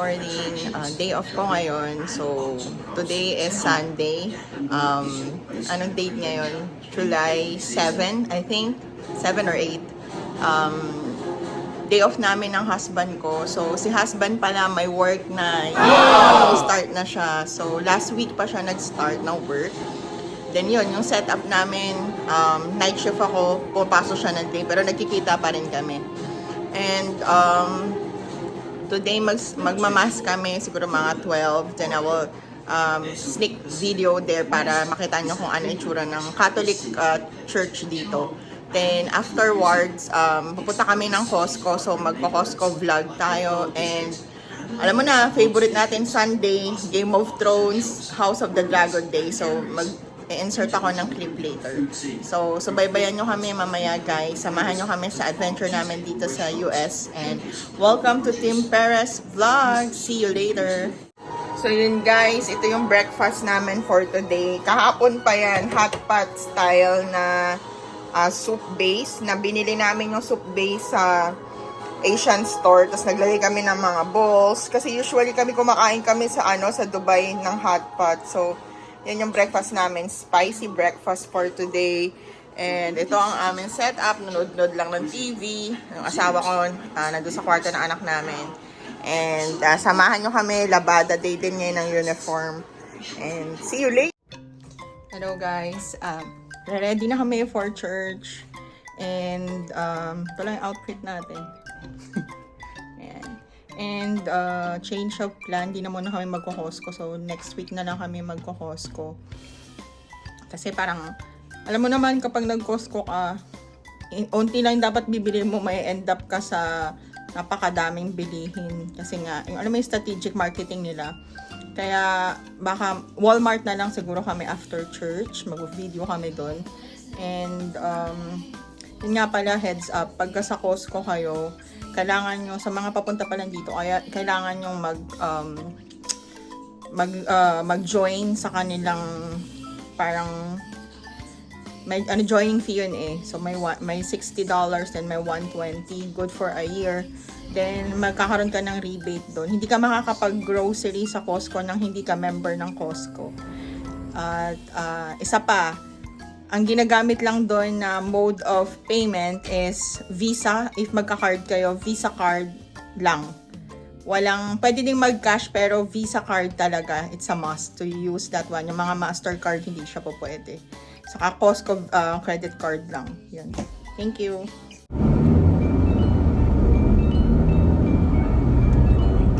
morning. Day off ko ngayon. So, today is Sunday. Anong date ngayon? July 7, I think. 7 or 8. Day off namin ng husband ko. So, si husband pala may work na. Start na siya. So, last week pa siya nag-start ng work. Then yun, yung setup namin, night shift ako, pumapasok siya ng day, pero nagkikita pa rin kami. And today magmamask kami, siguro mga 12, then I will sneak video there para makita nyo kung ano yung itsura ng Catholic church dito. Then afterwards, pupunta kami ng Costco, so magko-Costco vlog tayo. And alam mo na, favorite natin Sunday, Game of Thrones, House of the Dragon Day. So i-insert ako ng clip later. So baybayan nyo kami mamaya guys. Samahan nyo kami sa adventure namin dito sa US. And welcome to Tim Perez Vlog. See you later. So yun guys, ito yung breakfast namin for today. Kahapon pa yan, hot pot style na soup base. Na binili namin yung soup base sa Asian store. Tapos naglagay kami ng mga bowls. Kasi usually kumakain kami sa Dubai ng hot pot. So yan yung breakfast namin. Spicy breakfast for today. And ito ang aming setup. Nanood-nood lang ng TV. Yung asawa ko nandun sa kwarto ng anak namin. And samahan nyo kami. Labada day din ngayon ng uniform. And see you later. Hello guys. Ready na kami for church. And ito lang yung outfit natin. And change of plan, di na muna kami magko-Costco. So next week na lang kami magko-Costco. Kasi parang, alam mo naman kapag nag-Costco ka, unti lang dapat bibili mo, may end up ka sa napakadaming bilihin. Kasi nga, alam mo yung strategic marketing nila. Kaya baka Walmart na lang siguro kami after church. Mag-video kami doon. And yun nga pala, heads up, pagka sa Costco kayo, kailangan nyo, sa mga papunta pa lang dito, kaya kailangan nyo mag-join sa kanilang parang may joining fee yun eh. So may $60 and may $120, good for a year. Then magkakaroon ka ng rebate doon. Hindi ka makakapag-grocery sa Costco nang hindi ka member ng Costco. At isa pa, ang ginagamit lang doon na mode of payment is Visa. If magka-card kayo, Visa card lang. Pwede ding mag-cash pero Visa card talaga. It's a must to use that one. Yung mga Mastercard, hindi siya po pwede. Saka Costco credit card lang. Yun. Thank you.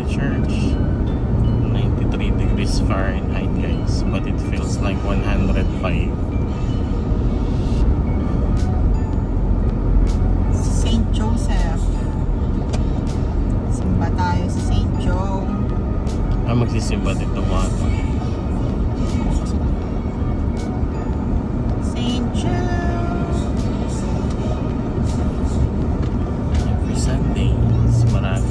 The church. 93 degrees Fahrenheit guys. But it feels like 105. St. Joseph. Simba tayo sa St. Joe. Magsisimba dito mga St. Joe. every Sundays. Marami.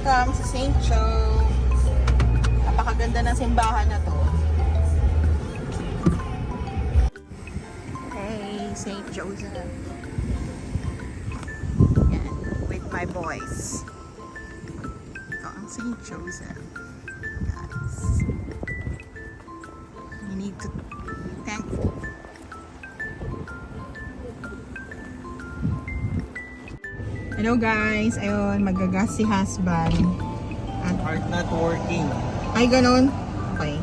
Welcome sa St. Joe. Napakaganda ng simbahan na to. Hey, St. Joseph. Yan, with my boys. Ito ang St. Joseph. Guys. You need to be thankful. Hello guys, ayun, magagas si husband. At Heart not working. ay ganun. Okay.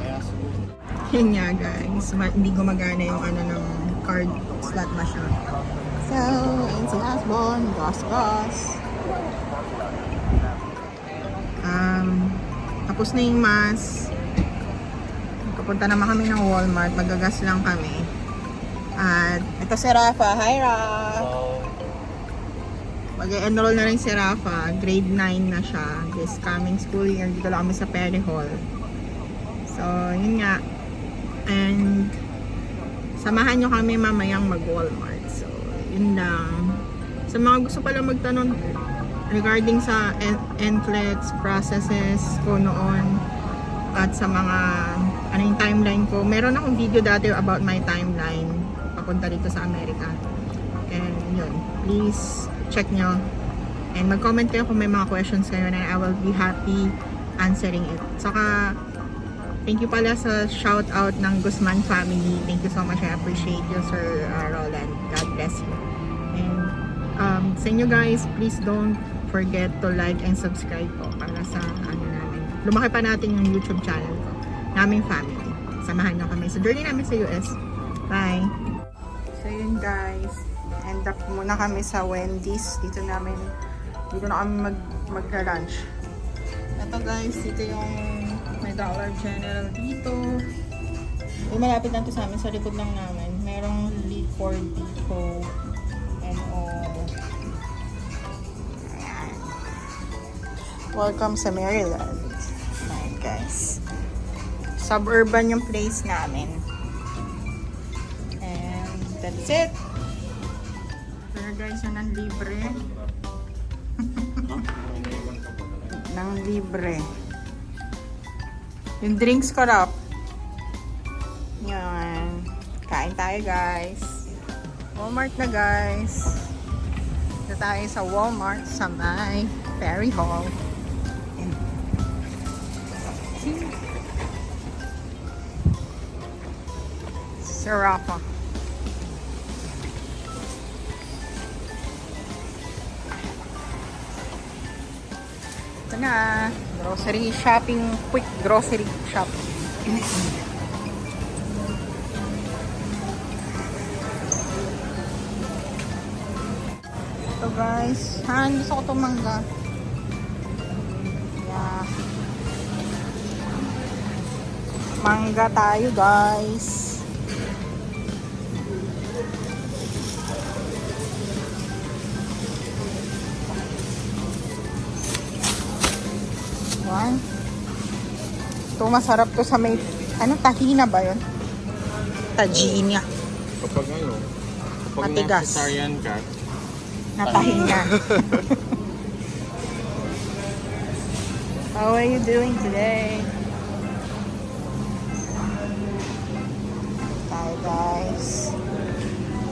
Yun nga guys, hindi gumagana yung ng card slot machine. So, yun si Hasbon, Gus. Tapos na yung mass. Papunta naman kami ng Walmart. Magagas lang kami. At ito si Rafa. Hi, Raf! Mag-enroll na rin si Rafa. Grade 9 na siya. This coming school year. Dito lang kami sa Perry Hall. So, yun nga. And samahan nyo kami mamayang mag-Walmart. So, yun lang. Sa mga gusto pala magtanong regarding sa NCLEX processes ko noon at sa mga ano yung timeline ko. Meron akong video dati about my timeline papunta dito sa Amerika. And yun, please check nyo. And mag-comment kayo kung may mga questions kayo and I will be happy answering it. Saka, thank you pala sa shout out ng Guzman family. Thank you so much. I appreciate you, Sir Roland. God bless you. And sa inyo guys, please don't forget to like and subscribe po para sa ano namin. Lumaki pa natin yung YouTube channel ko. Naming family. Samahan nyo kami sa journey namin sa US. Bye! So yun guys. End up muna kami sa Wendy's. Dito na kami mag-lunch. Ito guys, dito yung may Dollar General dito. Malapit lang to sa amin, sa likod lang namin. Merong Liquor Depot and all. Ayan. Welcome sa Maryland. Ayan guys. Suburban yung place namin. And that's it. Pero guys, yun ang libre. Nang libre. Yung drinks ko rap. Yan. Kain tayo guys. Walmart na guys. Dito tayo sa Walmart sa may Perry Hall. Sir Rafa. Ito na. Grocery shopping. Quick grocery shop. Ito guys. Gusto ko itong mangga. Yeah. Mangga tayo guys. Yan. Ito masarap to sa may tahina ba yun? Tajina. Kapag Matigas. cesarean ka, Natahina. How are you doing today? Tayo guys.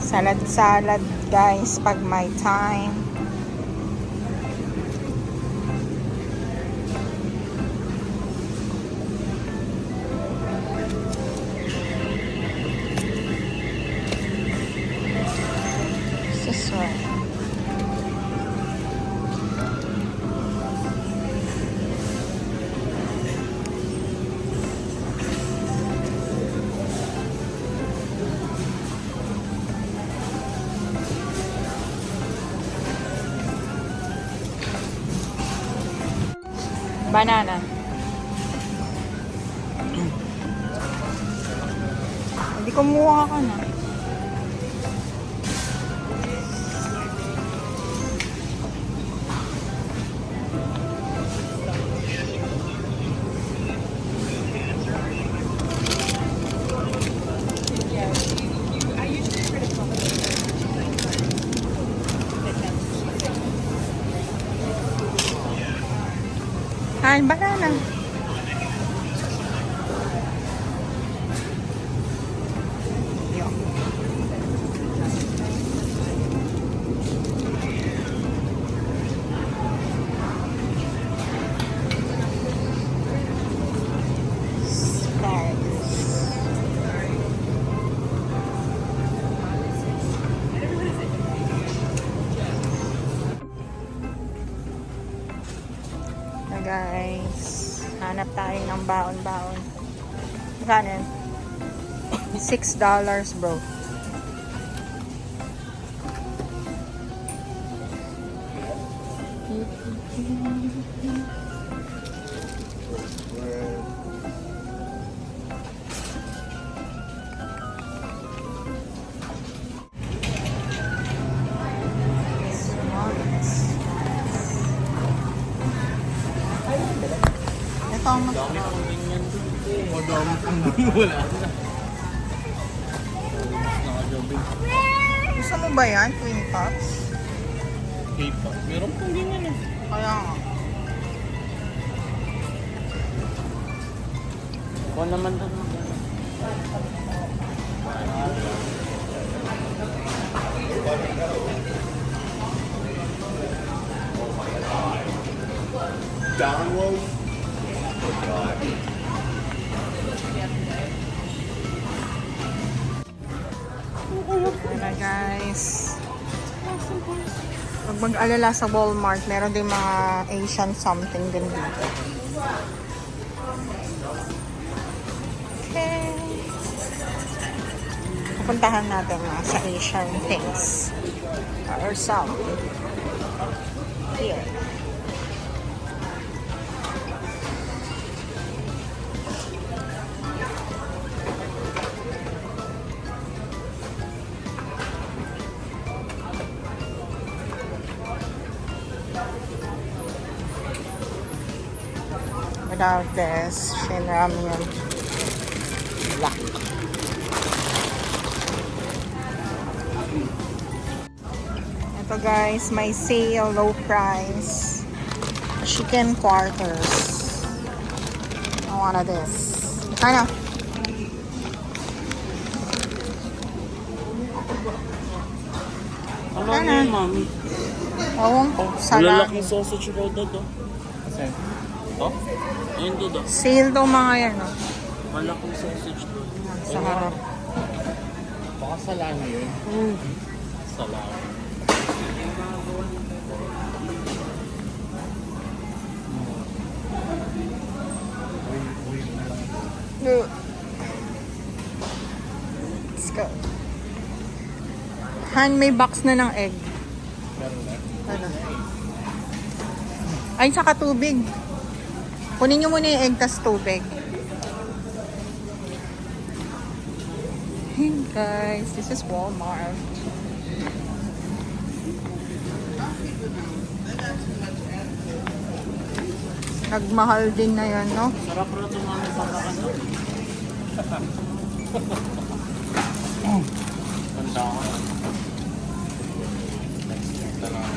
Salad guys pag may time. This one. Banana. Hindi kumuha ka na. Kain banana. Yo. Guys, hanap tayo ng baon-baon. Magkano yun? $6 bro. Ito ang mas... Dami pang ganyan dun. Madami pang ganyan. Wala na. Nakagabi. Gusto mo ba yan? Twin tops? K-pop. Meron pang ganyan eh. Kaya nga. Kuha naman doon. Download. Ayan guys. Pag mag-alala sa Walmart, meron din mga Asian something din dito. Okay. Pupuntahan natin mga sa Asian things. Or some. Here. Without this, Shin Ramyun Black. Ito guys, may sale, low price. Chicken quarters. I wanted this. Kaya. Ano Ano? yun, mami? Awang ko, salami. Malalaking sausage roll doon, oh. Kasi? Oh? Ayun doon, oh. Sale daw mga yan, no? Malaking sausage doon. Sa harap. Baka salami yun. Salami. Let's go. Han, may box na ng egg. Meron na. Ano? Ay, saka tubig. Kunin nyo muna yung egg tas tubig. Hey guys, this is Walmart. Nagmahal din na yan, no? Sarap rin ito, mami, para ano. Tanda ko. Ito lang.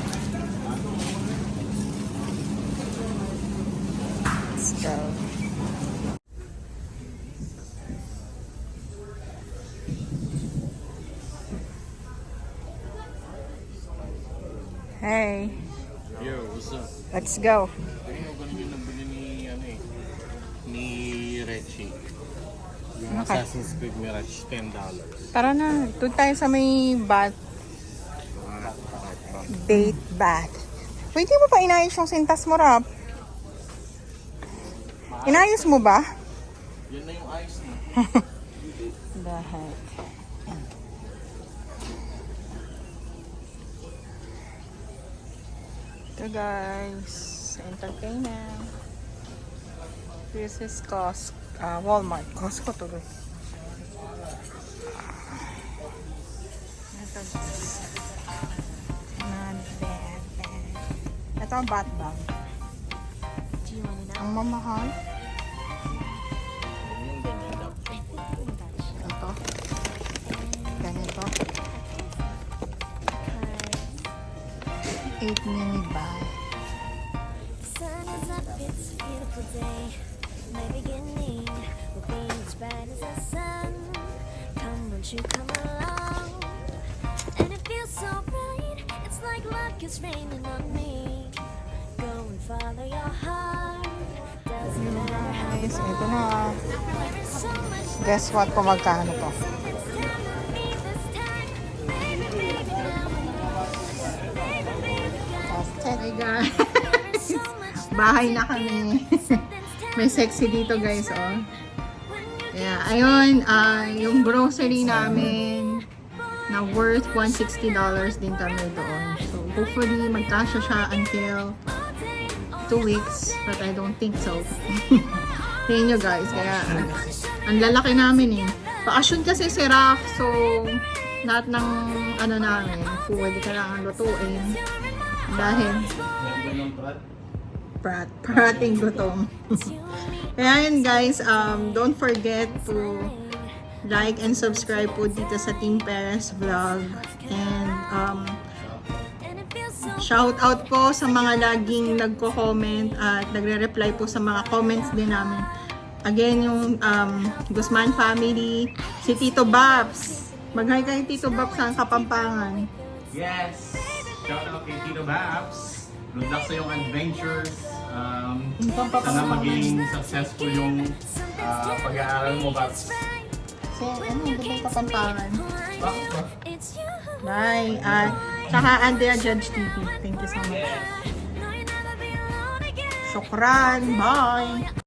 Let's go. Hey, Yo, what's up? let's go. Ayun, ako ganun yung nabili ni, ano eh, ni Reggie. Yung Okay. Assassin's Creed Mirage, $10. Tara na, doon tayo sa may bait bath. Wait, di mo pa inayos yung sintas mo, Rap? Inayos mo ba? Yun na yung ice na. The heck? Ito guys, entertainment. This is Walmart. Costco to guys. Ito guys. Not bad. Ito ang bat bag. Ang mamahal. Yung ganyan dapat. Ito. Ganito. 8 mini bag. Sun is up, it's a beautiful day. My beginning will be as bright as the sun. Come, won't you come along? And it feels so bright, it's like luck is raining on me. Go and follow your heart. Doesn't matter how Guys, ito na. there is so much Guess what kung magkano to? it's time to be this time. Baby, baby, now. Baby, baby, Hey guys. there's so much Bahay na kami. May sexy dito guys, oh. Yeah, ayun, yung grocery namin na worth $160 din kami doon. So, hopefully, magkasya siya until 2 weeks, but I don't think so. Tingnan nyo guys, kaya ang lalaki namin eh. Bakasyon kasi si Raf, so lahat ng ano namin, pwede kailangan lutuin. Dahil parating gutom. Kaya yun guys, don't forget to like and subscribe po dito sa Team Perez Vlog. And shout out po sa mga laging nagko-comment at nagre-reply po sa mga comments din namin. Again, yung Guzman family, si Tito Babs. Mag-hi kay Tito Babs sa Kapampangan. Yes! Shout out kay Tito Babs. Good luck sa iyong adventures. Sana maging successful yung pag-aaral mo, Babs. Kasi ano, di ba yung Kapampangan? Bakit ba? Bye! At saka Andrea Judge TV. Thank you so much. Shukran! Bye!